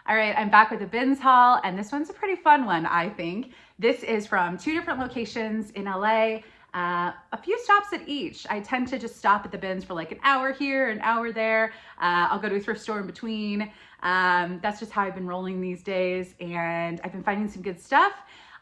All right, I'm back with a bins haul, and this one's a pretty fun one, I think. This is from 2 different locations in LA, a few stops at each. I tend to just stop at the bins for like an hour here, an hour there. I'll go to a thrift store in between. That's just how I've been rolling these days, and I've been finding some good stuff.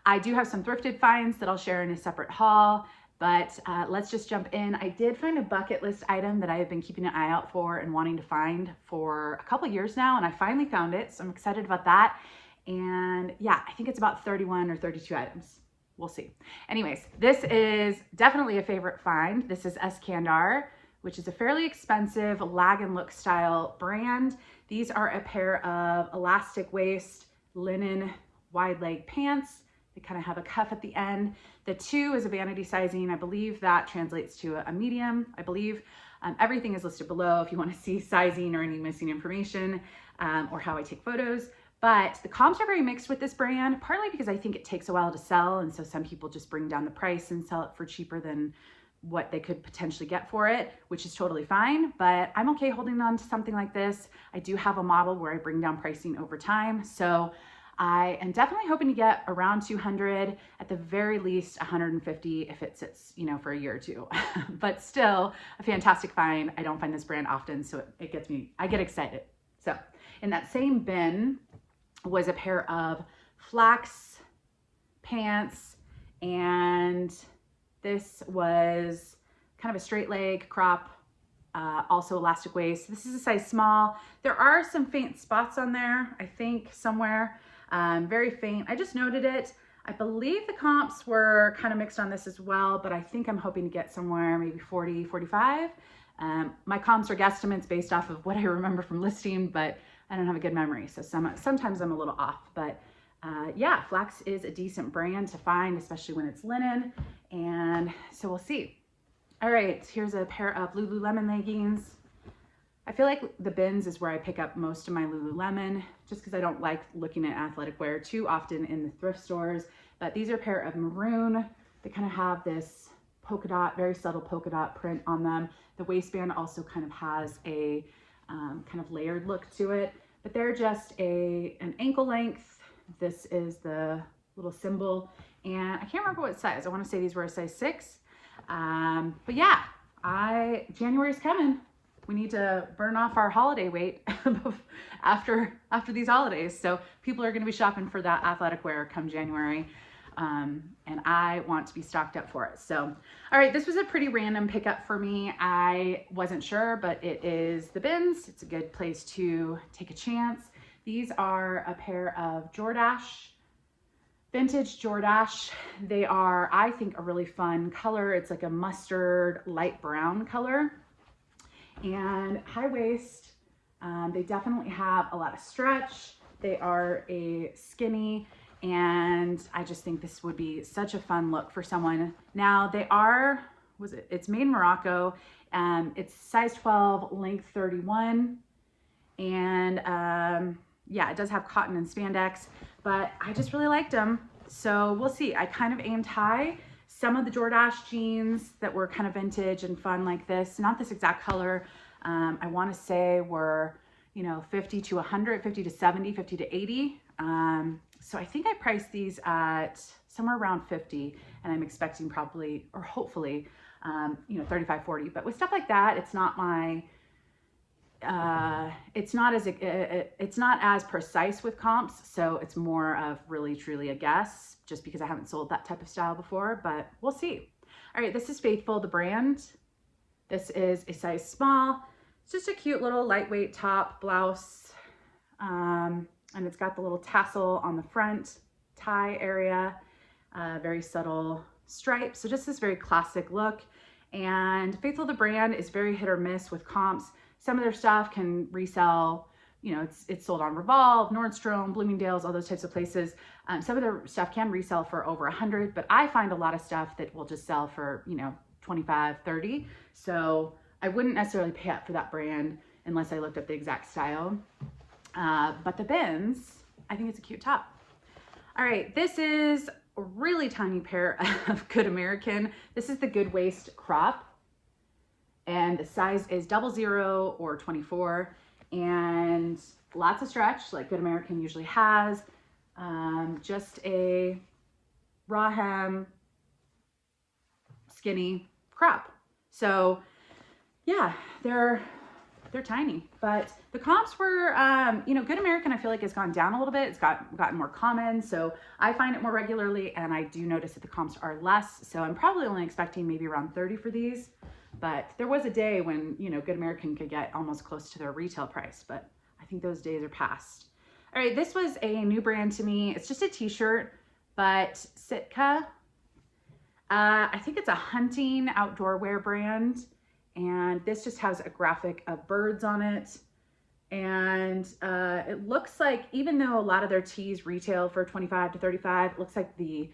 I do have some thrifted finds that I'll share in a separate haul. But let's just jump in. I did find a bucket list item that I have been keeping an eye out for and wanting to find for a couple years now, and I finally found it, so I'm excited about that. And yeah, I think it's about 31 or 32 items. We'll see. Anyways, this is definitely a favorite find. This is Eskandar, which is a fairly expensive lag and look style brand. These are a pair of elastic waist linen wide leg pants. They kind of have a cuff at the end. The 2 is a vanity sizing. I believe that translates to a medium, I believe. Everything is listed below if you want to see sizing or any missing information or how I take photos. But the comps are very mixed with this brand, partly because I think it takes a while to sell. And so some people just bring down the price and sell it for cheaper than what they could potentially get for it, which is totally fine. But I'm okay holding on to something like this. I do have a model where I bring down pricing over time. So I am definitely hoping to get around 200, at the very least 150 if it sits, you know, for a year or two. But still a fantastic find. I don't find this brand often, so it gets me, I get excited. So in that same bin was a pair of flax pants, and this was kind of a straight leg crop, also elastic waist. This is a size small. There are some faint spots on there, I think somewhere. Very faint. I just noted it. I believe the comps were kind of mixed on this as well, but I think I'm hoping to get somewhere maybe 40, 45. My comps are guesstimates based off of what I remember from listing, but I don't have a good memory. So sometimes I'm a little off, but yeah, flax is a decent brand to find, especially when it's linen. And so we'll see. All right, here's a pair of Lululemon leggings. I feel like the bins is where I pick up most of my Lululemon, just because I don't like looking at athletic wear too often in the thrift stores. But these are a pair of maroon. They kind of have this polka dot, very subtle polka dot print on them. The waistband also kind of has a kind of layered look to it, but they're just an ankle length. This is the little symbol, and I can't remember what size. I want to say these were a size 6. But yeah, January's coming. We need to burn off our holiday weight after these holidays. So people are going to be shopping for that athletic wear come January. And I want to be stocked up for it. So, all right, this was a pretty random pickup for me. I wasn't sure, but it is the bins. It's a good place to take a chance. These are a pair of Jordache, vintage Jordache. They are, I think, a really fun color. It's like a mustard light brown color. And high waist. They definitely have a lot of stretch. They are a skinny, and I just think this would be such a fun look for someone. Now they are, it's made in Morocco. It's size 12, length 31. And yeah, it does have cotton and spandex, but I just really liked them. So we'll see. I kind of aimed high. Some of the Jordache jeans that were kind of vintage and fun like this, not this exact color, I want to say were, you know, 50 to 100, 50 to 70, 50 to 80. So I think I priced these at somewhere around 50, and I'm expecting probably, or hopefully, you know, 35, 40. But with stuff like that, it's not my, it's not as precise with comps. So it's more of really truly a guess, just because I haven't sold that type of style before, but we'll see. All right, this is Faithful, the brand. This is a size small. It's just a cute little lightweight top, blouse. And it's got the little tassel on the front tie area, very subtle stripes. So just this very classic look. And Faithful, the brand, is very hit or miss with comps. Some of their stuff can resell, you know, it's sold on Revolve, Nordstrom, Bloomingdale's, all those types of places. Some of their stuff can resell for over 100, but I find a lot of stuff that will just sell for, you know, 25, 30. So I wouldn't necessarily pay up for that brand unless I looked up the exact style. But the bins, I think it's a cute top. All right, this is a really tiny pair of Good American. This is the Good Waist crop, and the size is 00 or 24. and lots of stretch like Good American usually has. Just a raw hem, skinny crop. So yeah, they're tiny, but the comps were, you know, Good American I feel like has gone down a little bit. It's gotten more common, so I find it more regularly, and I do notice that the comps are less. So I'm probably only expecting maybe around 30 for these, but there was a day when, you know, Good American could get almost close to their retail price, but I think those days are past. All right, this was a new brand to me. It's just a t-shirt, but Sitka. I think it's a hunting outdoor wear brand. And this just has a graphic of birds on it. And it looks like, even though a lot of their tees retail for 25 to 35, it looks like the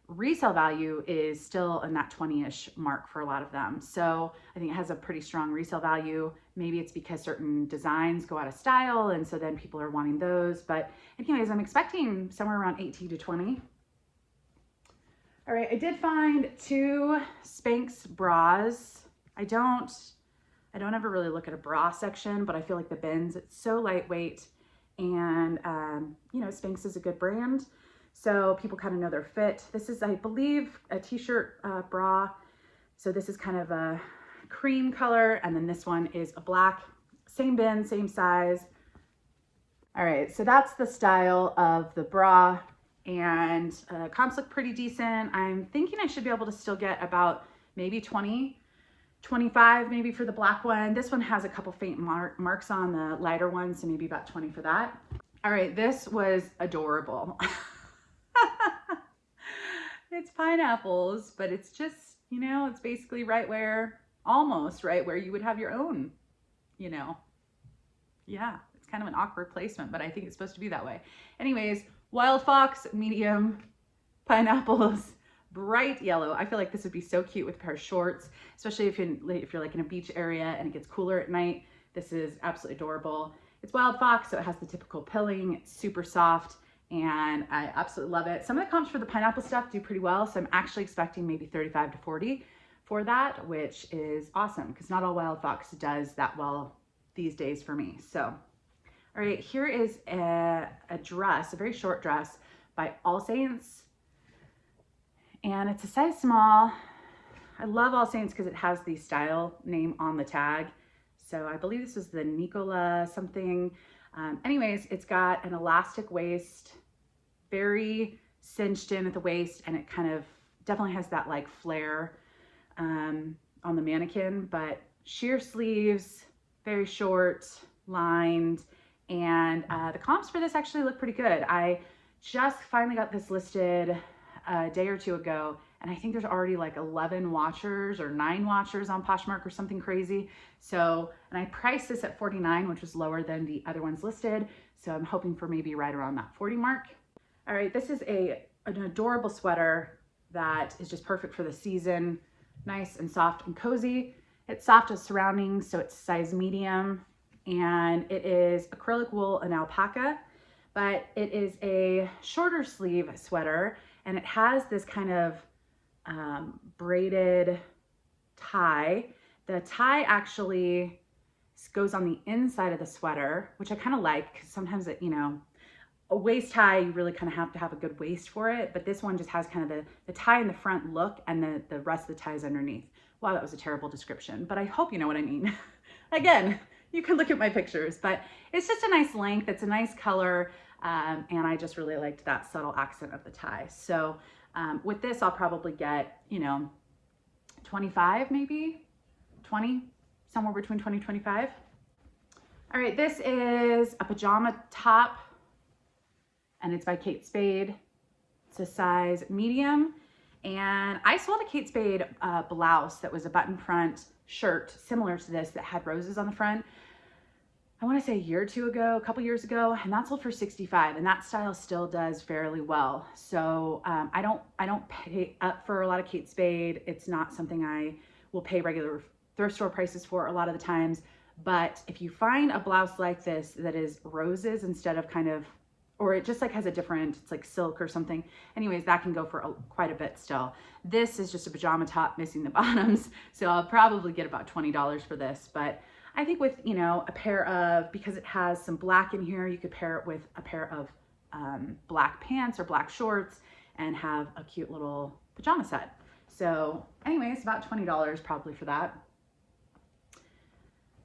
resale value is still in that 20-ish mark for a lot of them. So I think it has a pretty strong resale value. Maybe it's because certain designs go out of style, and so then people are wanting those. But anyways, I'm expecting somewhere around 18 to 20. All right, I did find 2 Spanx bras. I don't ever really look at a bra section, but I feel like the bins, it's so lightweight, and you know, Spanx is a good brand, so people kind of know their fit. This is, I believe, a t-shirt bra. So this is kind of a cream color, and then this one is a black, same bin, same size. All right, so that's the style of the bra, and comps look pretty decent. I'm thinking I should be able to still get about maybe 20, 25 maybe for the black one. This one has a couple faint marks on the lighter one, so maybe about 20 for that. All right, this was adorable. It's pineapples, but it's just, you know, it's basically right where, almost right where you would have your own, you know. Yeah, it's kind of an awkward placement, but I think it's supposed to be that way. Anyways, wild fox, medium, pineapples, bright yellow. I feel like this would be so cute with a pair of shorts, especially if you're like in a beach area and it gets cooler at night. This is absolutely adorable. It's wild fox, so it has the typical pilling. It's super soft, and I absolutely love it. Some of the comps for the pineapple stuff do pretty well, so I'm actually expecting maybe 35 to 40 for that, which is awesome because not all wild fox does that well these days for me. So, all right, here is a dress, a very short dress by AllSaints. And it's a size small. I love AllSaints because it has the style name on the tag. So I believe this is the Nicola something. Anyways, it's got an elastic waist, very cinched in at the waist, and it kind of definitely has that like flare on the mannequin, but sheer sleeves, very short, lined, and the comps for this actually look pretty good. I just finally got this listed a day or two ago, and I think there's already like 11 watchers or 9 watchers on Poshmark or something crazy. So, and I priced this at $49, which was lower than the other ones listed. So I'm hoping for maybe right around that 40 mark. All right, this is an adorable sweater that is just perfect for the season. Nice and soft and cozy. It's soft as surroundings, so it's size medium, and it is acrylic wool and alpaca, but it is a shorter sleeve sweater, and it has this kind of braided tie. The tie actually goes on the inside of the sweater, which I kind of like because sometimes it, you know, a waist tie, you really kind of have to have a good waist for it, but this one just has kind of the tie in the front look, and the rest of the tie is underneath. Wow, that was a terrible description, but I hope you know what I mean. Again, you can look at my pictures, but it's just a nice length. It's a nice color. And I just really liked that subtle accent of the tie. So with this, I'll probably get, you know, 25, maybe 20, somewhere between 20 and 25. All right, this is a pajama top, and it's by Kate Spade. It's a size medium, and I sold a Kate Spade blouse that was a button front shirt similar to this that had roses on the front. I want to say a year or two ago, a couple years ago, and that sold for $65, and that style still does fairly well. So I don't pay up for a lot of Kate Spade. It's not something I will pay regular thrift store prices for a lot of the times. But if you find a blouse like this that is roses instead of kind of, or it just like has a different, it's like silk or something. Anyways, that can go for quite a bit still. This is just a pajama top missing the bottoms, so I'll probably get about $20 for this, but I think with, you know, a pair of, because it has some black in here, you could pair it with a pair of black pants or black shorts and have a cute little pajama set. So anyways, about $20 probably for that.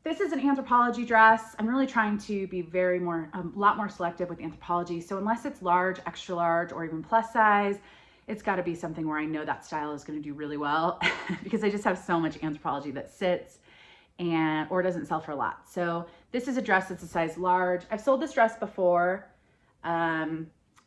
This is an Anthropologie dress. I'm really trying to be a lot more selective with Anthropologie. So unless it's large, extra large, or even plus size, it's got to be something where I know that style is going to do really well because I just have so much Anthropologie that sits or doesn't sell for a lot. So this is a dress that's a size large. I've sold this dress before.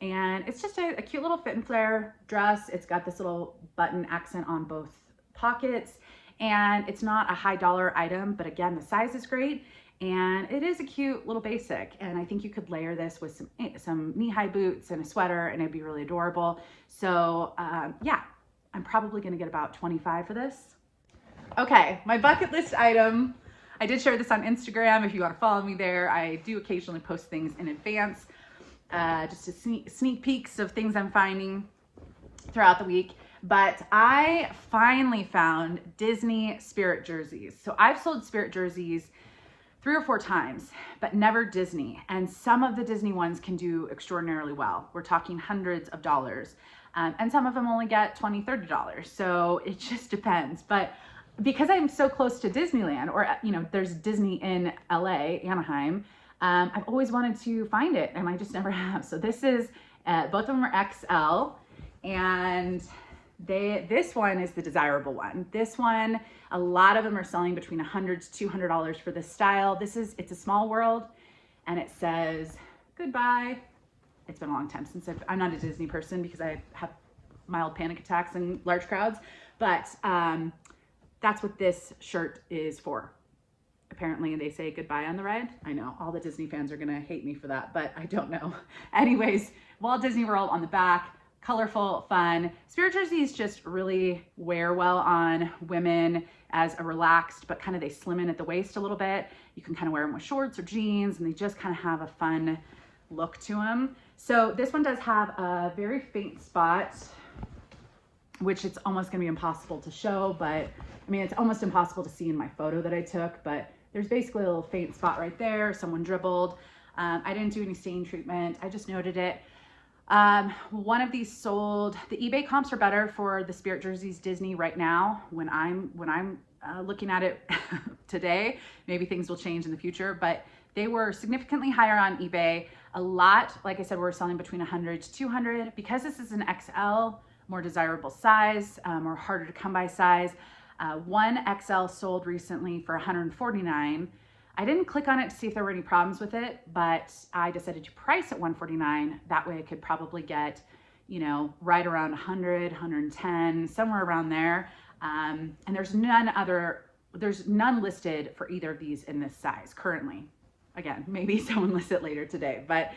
And it's just a cute little fit and flare dress. It's got this little button accent on both pockets, and it's not a high dollar item, but again, the size is great, and it is a cute little basic. And I think you could layer this with some knee-high boots and a sweater, and it'd be really adorable. So yeah, I'm probably gonna get about 25 for this. Okay, my bucket list item. I did share this on Instagram. If you want to follow me there, I do occasionally post things in advance. Just a sneak peeks of things I'm finding throughout the week. But I finally found Disney Spirit jerseys. So I've sold Spirit jerseys 3 or 4 times, but never Disney. And some of the Disney ones can do extraordinarily well. We're talking hundreds of dollars. And some of them only get $20, $30. So it just depends. But because I'm so close to Disneyland, or, you know, there's Disney in LA, Anaheim, I've always wanted to find it, and I just never have. So this is, both of them are XL, and this one is the desirable one. This one, a lot of them are selling between $100 to $200 for this style. It's a small world, and it says goodbye. It's been a long time since I'm not a Disney person because I have mild panic attacks in large crowds, but that's what this shirt is for. Apparently they say goodbye on the ride. I know all the Disney fans are gonna hate me for that, but I don't know. Anyways, Walt Disney World on the back, colorful, fun. Spirit jerseys just really wear well on women as a relaxed, but kind of they slim in at the waist a little bit. You can kind of wear them with shorts or jeans, and they just kind of have a fun look to them. So this one does have a very faint spot, which it's almost gonna be impossible to show, but I mean, it's almost impossible to see in my photo that I took, but there's basically a little faint spot right there. Someone dribbled. I didn't do any stain treatment. I just noted it. One of these sold. The eBay comps are better for the Spirit jerseys Disney right now. When I'm looking at it today, maybe things will change in the future, but they were significantly higher on eBay. A lot, like I said, we're selling between 100 to 200. Because this is an XL, more desirable size, or harder to come by size. One XL sold recently for $149. I didn't click on it to see if there were any problems with it, but I decided to price at $149. That way I could probably get, you know, right around 100, 110, somewhere around there. And there's none listed for either of these in this size currently. Again, maybe someone lists it later today, but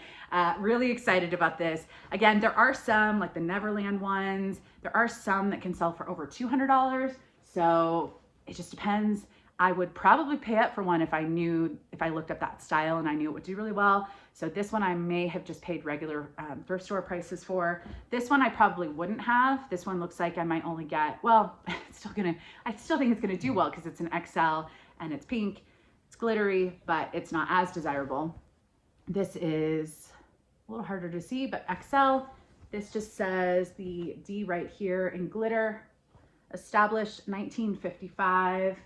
really excited about this. Again, there are some, like the Neverland ones, there are some that can sell for over $200. So it just depends. I would probably pay up for one if I looked up that style and I knew it would do really well. So this one I may have just paid regular thrift store prices for. This one I probably wouldn't have. This one looks like I might only get, well, I still think it's gonna do well because it's an XL and it's pink, it's glittery, but it's not as desirable. This is a little harder to see, but XL. This just says the D right here in glitter. Established 1955,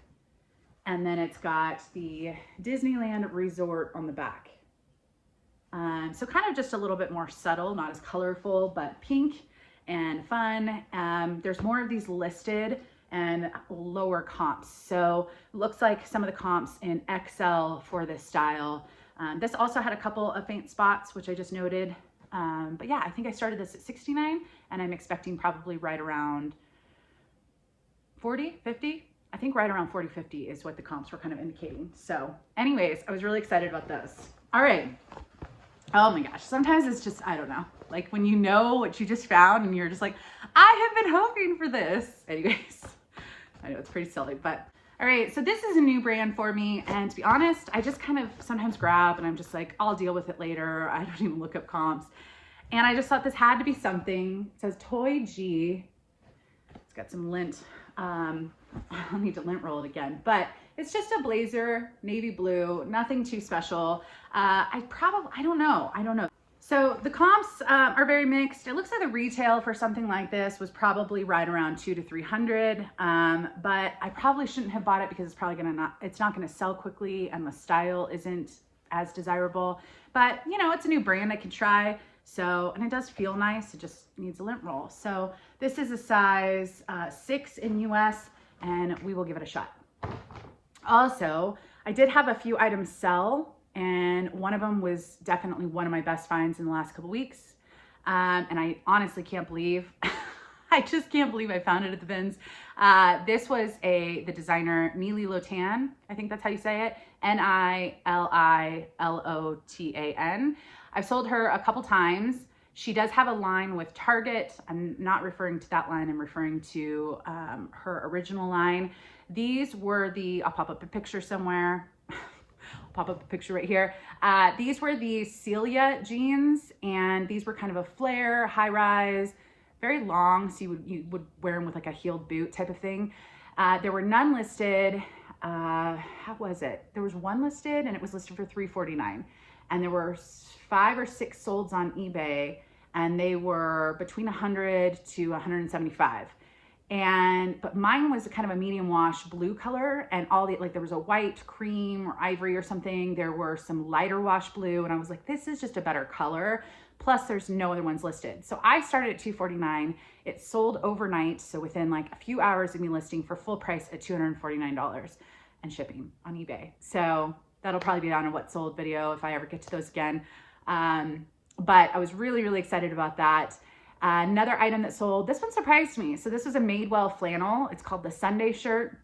and then it's got the Disneyland Resort on the back. So kind of just a little bit more subtle, not as colorful, but pink and fun. There's more of these listed and lower comps. So looks like some of the comps in XL for this style. This also had a couple of faint spots, which I just noted. But yeah, I think I started this at $69, and I'm expecting probably right around 40, 50, I think right around 40, 50 is what the comps were kind of indicating. So anyways, I was really excited about those. All right. Oh my gosh. Sometimes it's just, I don't know, like when you know what you just found and you're just like, I have been hoping for this. Anyways, I know it's pretty silly, but all right. So this is a new brand for me. And to be honest, I just kind of sometimes grab and I'm just like, I'll deal with it later. I don't even look up comps. And I just thought this had to be something. It says Toy G. It's got some lint. I'll need to lint roll it again, but It's just a blazer, navy blue, nothing too special. I don't know. So the comps are very mixed. It looks like the retail for something like this was probably right around $200 to $300, but I probably shouldn't have bought it because it's not gonna sell quickly and the style isn't as desirable. But you know, it's a new brand I can try. So, and it does feel nice. It just needs a lint roll. So this is a size 6 in US, and we will give it a shot. Also, I did have a few items sell, and one of them was definitely one of my best finds in the last couple weeks. And I honestly can't believe, I just can't believe I found it at the bins. This was the designer Nili Lotan, I think that's how you say it, Nililotan. I've sold her a couple times. She does have a line with Target. I'm not referring to that line, I'm referring to her original line. These were I'll pop up a picture somewhere. Pop up a picture right here. These were the Celia jeans, and these were kind of a flare, high rise, very long, so you would wear them with like a heeled boot type of thing. There were none listed. How was it? There was one listed, and it was listed for $349, and there were 5 or 6 solds on eBay, and they were between $100 to $175. But mine was kind of a medium wash blue color, and there was a white, cream, or ivory or something. There were some lighter wash blue, and I was like, this is just a better color. Plus there's no other ones listed. So I started at $249. It sold overnight. So within like a few hours of me listing for full price at $249 and shipping on eBay. So that'll probably be on a what sold video if I ever get to those again. But I was really, really excited about that. Another item that sold, this one surprised me. So this was a Madewell flannel. It's called the Sunday shirt.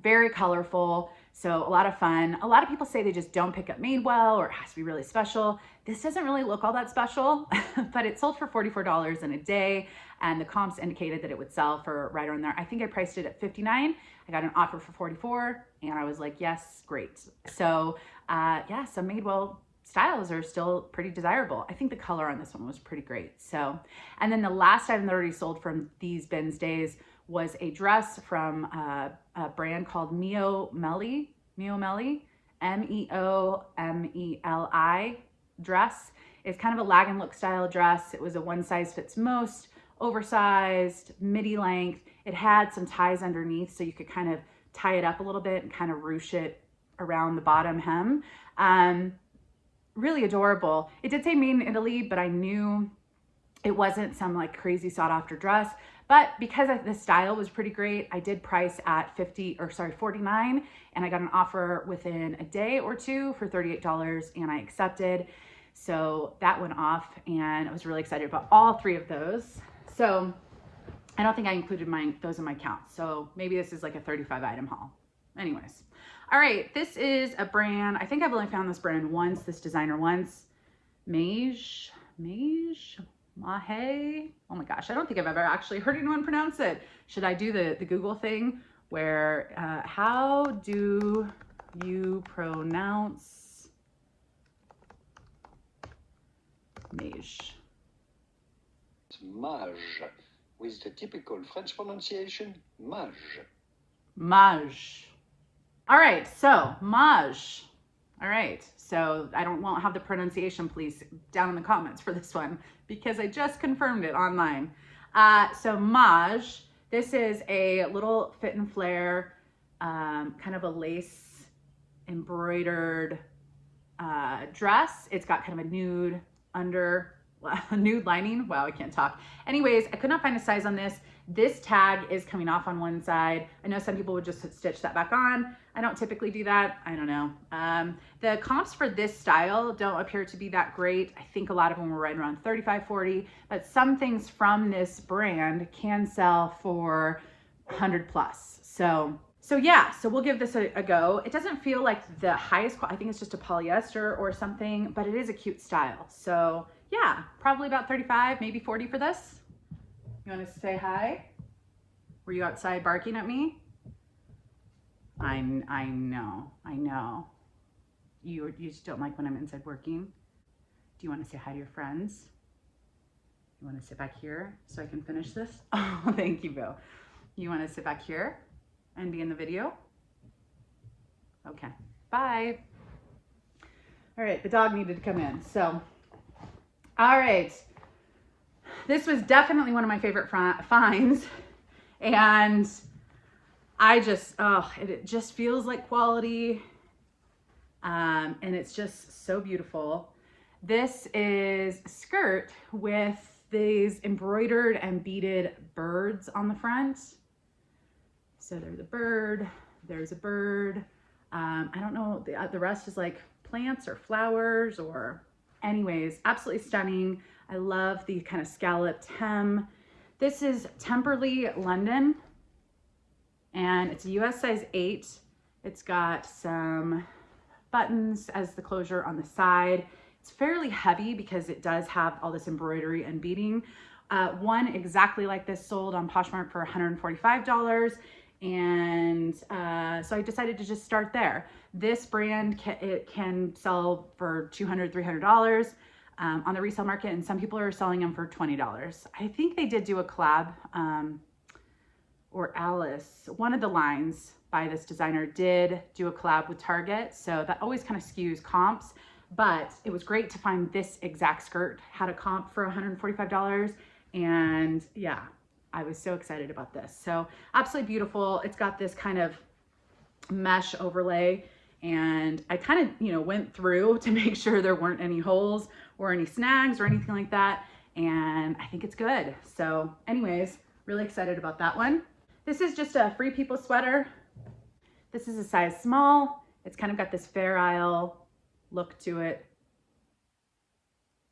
Very colorful, so a lot of fun. A lot of people say they just don't pick up Madewell or it has to be really special. This doesn't really look all that special, but it sold for $44 in a day, and the comps indicated that it would sell for right around there. I think I priced it at $59. I got an offer for $44, and I was like, yes, great. So yeah, some Madewell styles are still pretty desirable. I think the color on this one was pretty great. So, and then the last item that already sold from these bins days was a dress from a brand called Mio Mellie, MEOMELI dress. It's kind of a lag and look style dress. It was a one size fits most, oversized, midi length. It had some ties underneath, so you could kind of tie it up a little bit and kind of ruche it around the bottom hem. Really adorable. It did say made in Italy, but I knew it wasn't some like crazy sought after dress. But because the style was pretty great, I did price at $49, and I got an offer within a day or two for $38, and I accepted. So that went off, and I was really excited about all 3 of those. So I don't think I included those in my count. So maybe this is like a 35 item haul. Anyways. All right, this is a brand. I think I've only found this brand once, this designer once. Maje. Oh my gosh, I don't think I've ever actually heard anyone pronounce it. Should I do the Google thing where, how do you pronounce Maje? Maje, with the typical French pronunciation, Maje. Maje. All right, so Maje. All right, so won't have the pronunciation, please, down in the comments for this one, because I just confirmed it online. So Maje, this is a little fit and flare, kind of a lace embroidered dress. It's got kind of a nude nude lining. Wow, I can't talk. Anyways, I could not find a size on this. This tag is coming off on one side. I know some people would just stitch that back on. I don't typically do that. I don't know. The comps for this style don't appear to be that great. I think a lot of them were right around 35, 40, but some things from this brand can sell for 100 plus. So yeah, so we'll give this a go. It doesn't feel like the highest quality. I think it's just a polyester or something, but it is a cute style. So yeah, probably about 35, maybe 40 for this. You want to say hi? Were you outside barking at me? I know. You just don't like when I'm inside working. Do you want to say hi to your friends? You want to sit back here so I can finish this? Oh, thank you, Bill. You want to sit back here and be in the video? Okay, bye. All right, the dog needed to come in. So, all right. This was definitely one of my favorite finds. And I just, it just feels like quality. And it's just so beautiful. This is a skirt with these embroidered and beaded birds on the front. So there's a bird, there's a bird. I don't know, the rest is like plants or flowers or anyways, absolutely stunning. I love the kind of scalloped hem. This is Temperley London and it's a US size 8. It's got some buttons as the closure on the side. It's fairly heavy because it does have all this embroidery and beading. One exactly like this sold on Poshmark for $145. And so I decided to just start there. This brand can sell for $200, $300 on the resale market, and some people are selling them for $20. I think they did do a collab, or Alice, one of the lines by this designer did do a collab with Target, so that always kind of skews comps, but it was great to find this exact skirt had a comp for $145, and yeah, I was so excited about this. So absolutely beautiful. It's got this kind of mesh overlay, and I kind of, went through to make sure there weren't any holes or any snags or anything like that, and I think it's good. So anyways, really excited about that one. This is just a Free People sweater. This is a size small. It's kind of got this Fair Isle look to it.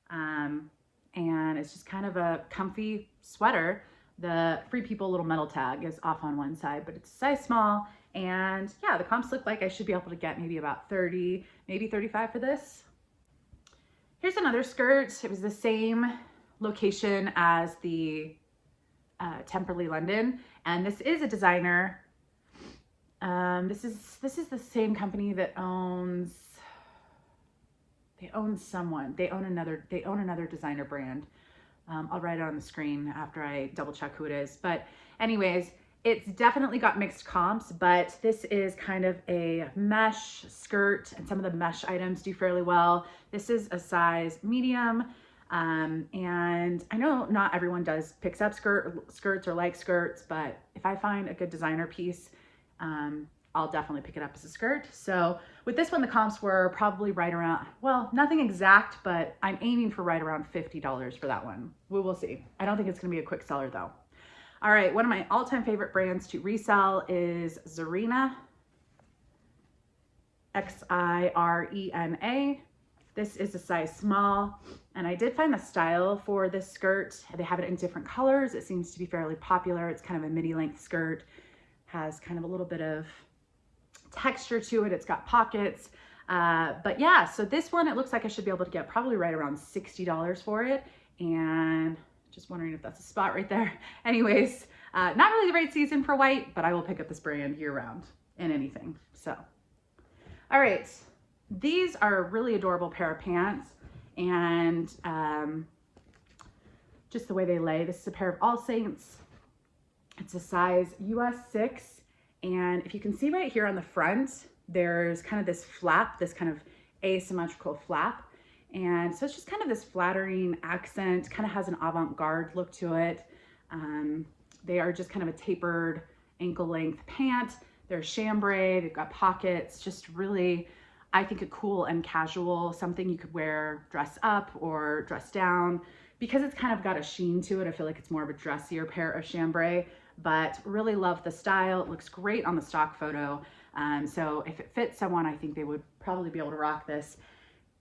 And it's just kind of a comfy sweater. The Free People little metal tag is off on one side, but it's a size small. And yeah, the comps look like I should be able to get maybe about 30, maybe 35 for this. Here's another skirt. It was the same location as the Temperley London, and this is a designer. This is the same company that owns. They own another designer brand. I'll write it on the screen after I double check who it is. But anyways, it's definitely got mixed comps, but this is kind of a mesh skirt, and some of the mesh items do fairly well. This is a size medium. And I know not everyone picks up skirts or like skirts, but if I find a good designer piece, I'll definitely pick it up as a skirt. So with this one, the comps were probably right around, well, nothing exact, but I'm aiming for right around $50 for that one. We will see. I don't think it's gonna be a quick seller though. All right, one of my all-time favorite brands to resell is Xirena, Xirena. This is a size small, and I did find the style for this skirt. They have it in different colors. It seems to be fairly popular. It's kind of a midi length skirt, has kind of a little bit of texture to it. It's got pockets, but yeah, so this one, it looks like I should be able to get probably right around $60 for it. And just wondering if that's a spot right there. Anyways, not really the right season for white, but I will pick up this brand year round in anything. So, all right. These are a really adorable pair of pants, and just the way they lay. This is a pair of AllSaints. It's a size US 6, and if you can see right here on the front, there's kind of this flap, this kind of asymmetrical flap, and so it's just kind of this flattering accent, kind of has an avant-garde look to it. They are just kind of a tapered ankle-length pant. They're chambray, they've got pockets, just really, I think, a cool and casual, something you could wear dress up or dress down. Because it's kind of got a sheen to it, I feel like it's more of a dressier pair of chambray, but really love the style. It looks great on the stock photo. So if it fits someone, I think they would probably be able to rock this.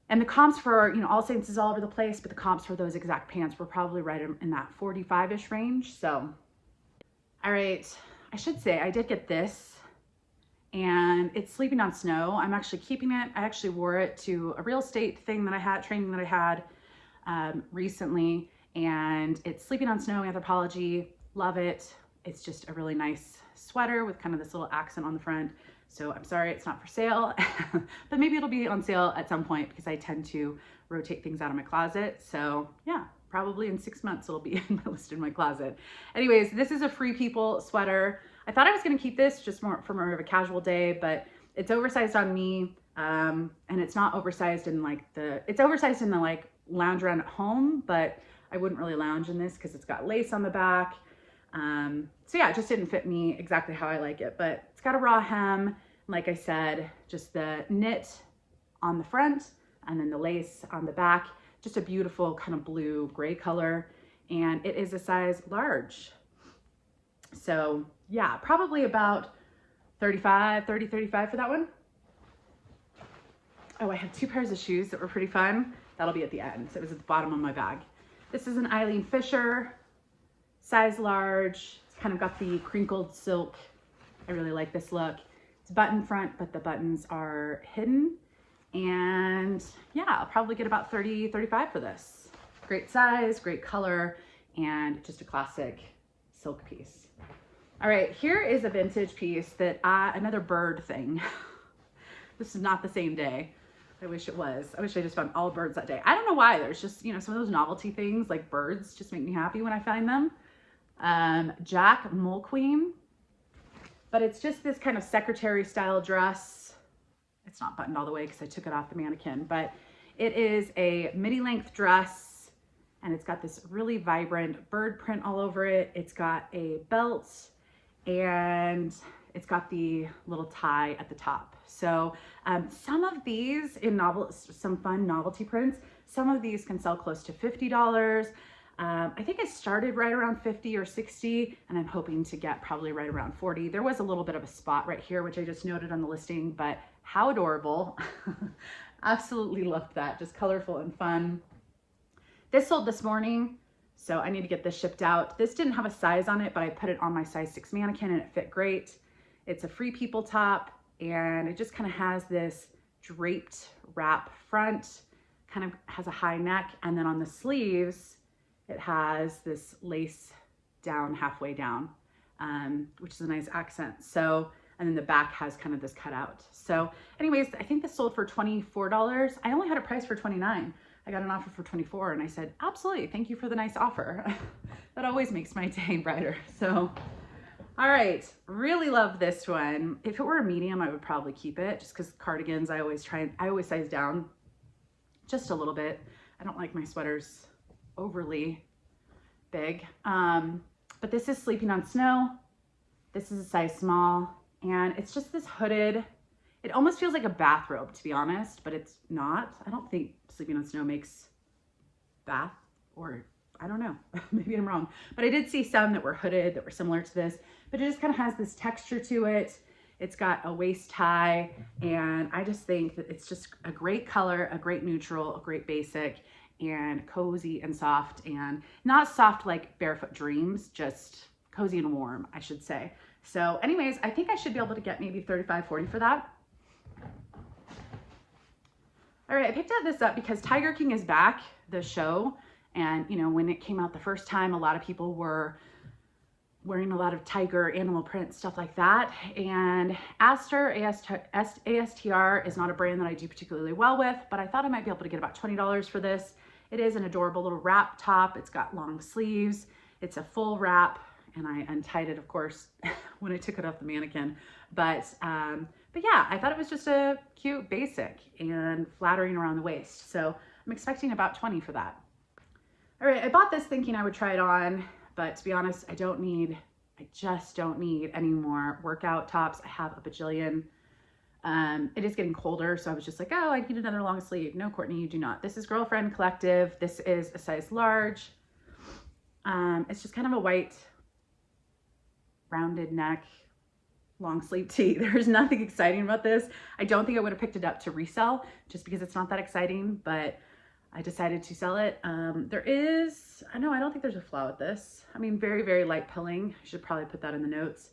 And the comps for, AllSaints is all over the place, but the comps for those exact pants were probably right in that 45-ish range. So, all right, I should say I did get this, and it's Sleeping on Snow. I'm actually keeping it. I actually wore it to a real estate thing that I had, training that I had recently, and it's Sleeping on Snow Anthropology. Love it. It's just a really nice sweater with kind of this little accent on the front. So I'm sorry it's not for sale, but maybe it'll be on sale at some point because I tend to rotate things out of my closet. So yeah, probably in 6 months it'll be listed in my closet. Anyways, this is a Free People sweater. I thought I was gonna keep this just for more of a casual day, but It's oversized on me, and it's not oversized in like it's oversized in the like lounge around at home, but I wouldn't really lounge in this because it's got lace on the back. So yeah, it just didn't fit me exactly how I like it, but it's got a raw hem. Like I said, just the knit on the front and then the lace on the back, just a beautiful kind of blue gray color. And it is a size large. So yeah, probably about 30, 35 for that one. Oh, I have two pairs of shoes that were pretty fun. That'll be at the end. So it was at the bottom of my bag. This is an Eileen Fisher, size large. It's kind of got the crinkled silk. I really like this look. It's button front, but the buttons are hidden. And yeah, I'll probably get about 30, 35 for this. Great size, great color, and just a classic silk piece. All right, here is a vintage piece that another bird thing. This is not the same day. I wish it was. I wish I just found all birds that day. I don't know why. There's just, you know, some of those novelty things like birds just make me happy when I find them. Jack Mulqueen, but it's just this kind of secretary style dress. It's not buttoned all the way because I took it off the mannequin, but it is a midi length dress and it's got this really vibrant bird print all over it. It's got a belt and it's got the little tie at the top. So some of these in some fun novelty prints, some of these can sell close to $50. I think I started right around 50 or 60, and I'm hoping to get probably right around 40. There was a little bit of a spot right here, which I just noted on the listing, but how adorable. Absolutely loved that. Just colorful and fun. This sold this morning, so I need to get this shipped out. This didn't have a size on it, but I put it on my size 6 mannequin and it fit great. It's a Free People top, and it just kind of has this draped wrap front, kind of has a high neck, and then on the sleeves, it has this lace down halfway down, which is a nice accent. So, and then the back has kind of this cutout. So anyways, I think this sold for $24. I only had it priced for $29. I got an offer for $24 and I said, absolutely, thank you for the nice offer. That always makes my day brighter. So, all right, really love this one. If it were a medium, I would probably keep it just because cardigans, I always size down just a little bit. I don't like my sweaters overly big. But this is Sleeping on Snow. This is a size small, and it's just this hooded, it almost feels like a bathrobe, to be honest, but it's not. I don't think Sleeping on Snow makes bath, or I don't know, maybe I'm wrong. But I did see some that were hooded that were similar to this, but it just kind of has this texture to it. It's got a waist tie, and I just think that it's just a great color, a great neutral, a great basic, and cozy and soft, and not soft like Barefoot Dreams, just cozy and warm, I should say. So anyways, I think I should be able to get maybe 35, 40 for that. All right, I picked this up because Tiger King is back, the show. And you know, when it came out the first time, a lot of people were wearing a lot of tiger animal print, stuff like that. And Aster, ASTR is not a brand that I do particularly well with, but I thought I might be able to get about $20 for this. It is an adorable little wrap top. It's got long sleeves. It's a full wrap, and I untied it, of course, when I took it off the mannequin. But yeah, I thought it was just a cute basic and flattering around the waist. So I'm expecting about 20 for that. All right, I bought this thinking I would try it on, but to be honest, I just don't need any more workout tops. I have a bajillion. It is getting colder, so I was just like, oh, I need another long sleeve. No, Courtney, you do not. This is Girlfriend Collective. This is a size large. It's just kind of a white rounded neck, long sleeve tee. There's nothing exciting about this. I don't think I would have picked it up to resell just because it's not that exciting, but I decided to sell it. There is, I don't think there's a flaw with this. I mean, very, very light pilling. I should probably put that in the notes.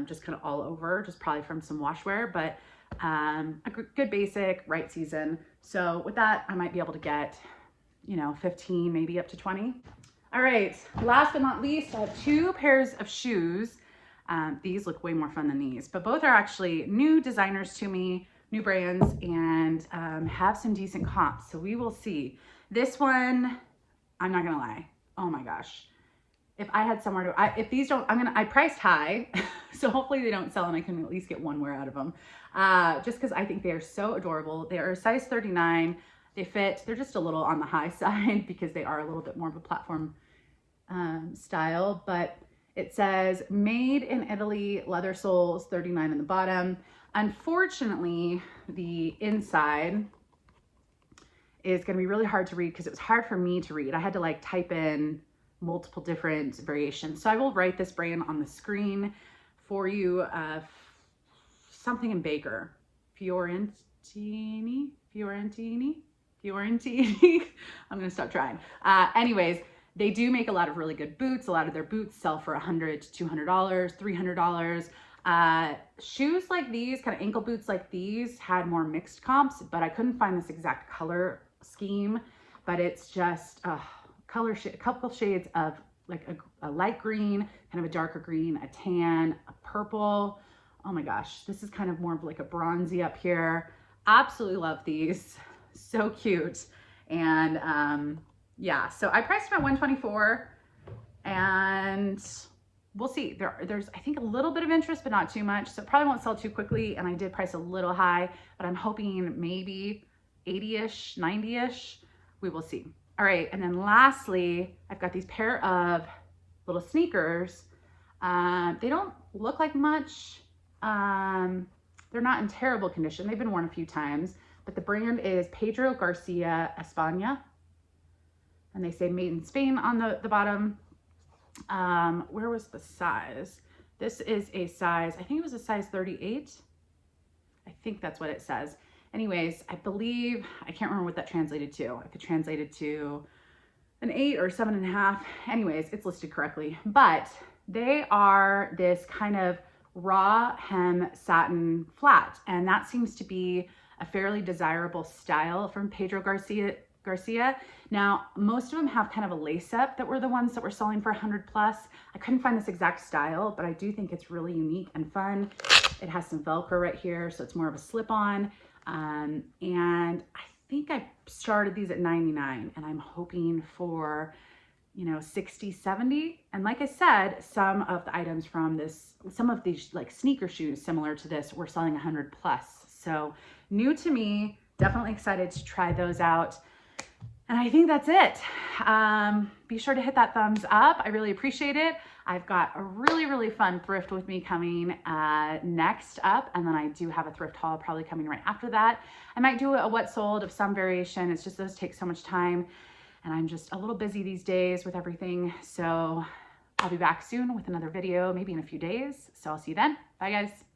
Just kind of all over, just probably from some washwear, but a good basic, right season. So with that, I might be able to get, 15, maybe up to 20. All right, last but not least, I have two pairs of shoes. These look way more fun than these, but both are actually new designers to me, new brands, and have some decent comps. So we will see. This one, I'm not gonna lie. Oh my gosh. if I had somewhere to, if these don't, I priced high, so hopefully they don't sell and I can at least get one wear out of them. Just because I think they are so adorable. They are a size 39. They fit, they're just a little on the high side because they are a little bit more of a platform style, but it says made in Italy, leather soles, 39 in the bottom. Unfortunately, the inside is going to be really hard to read because it was hard for me to read. I had to like type in multiple different variations. So I will write this brand on the screen for you. Something in Baker, Fiorentini. I'm gonna stop trying. Anyways, they do make a lot of really good boots. A lot of their boots sell for $100 to $200, $300. Shoes like these, kind of ankle boots like these, had more mixed comps, but I couldn't find this exact color scheme. But it's just a couple shades of like a light green, kind of a darker green, a tan, a purple. Oh my gosh, this is kind of more of like a bronzy up here. Absolutely love these. So cute. And yeah, so I priced them at $124 and we'll see. There's I think a little bit of interest, but not too much. So it probably won't sell too quickly. And I did price a little high, but I'm hoping maybe 80-ish, 90-ish. We will see. All right, and then lastly, I've got these pair of little sneakers. They don't look like much. They're not in terrible condition. They've been worn a few times, but the brand is Pedro Garcia España. And they say made in Spain on the bottom. Where was the size? This is a size, I think it was a size 38. I think that's what it says. Anyways, I believe, I can't remember what that translated to. If it translated to an 8 or 7.5. Anyways, it's listed correctly. But they are this kind of raw hem satin flat. And that seems to be a fairly desirable style from Pedro Garcia. Now, most of them have kind of a lace up that were the ones that were selling for 100 plus. I couldn't find this exact style, but I do think it's really unique and fun. It has some Velcro right here, so it's more of a slip on. And I think I started these at 99 and I'm hoping for, 60, 70. And like I said, some of the items from some of these like sneaker shoes similar to this were selling 100 plus. So new to me, definitely excited to try those out. And I think that's it. Be sure to hit that thumbs up. I really appreciate it. I've got a really, really fun thrift with me coming next up. And then I do have a thrift haul probably coming right after that. I might do a what sold of some variation. It's just those take so much time. And I'm just a little busy these days with everything. So I'll be back soon with another video, maybe in a few days. So I'll see you then. Bye guys.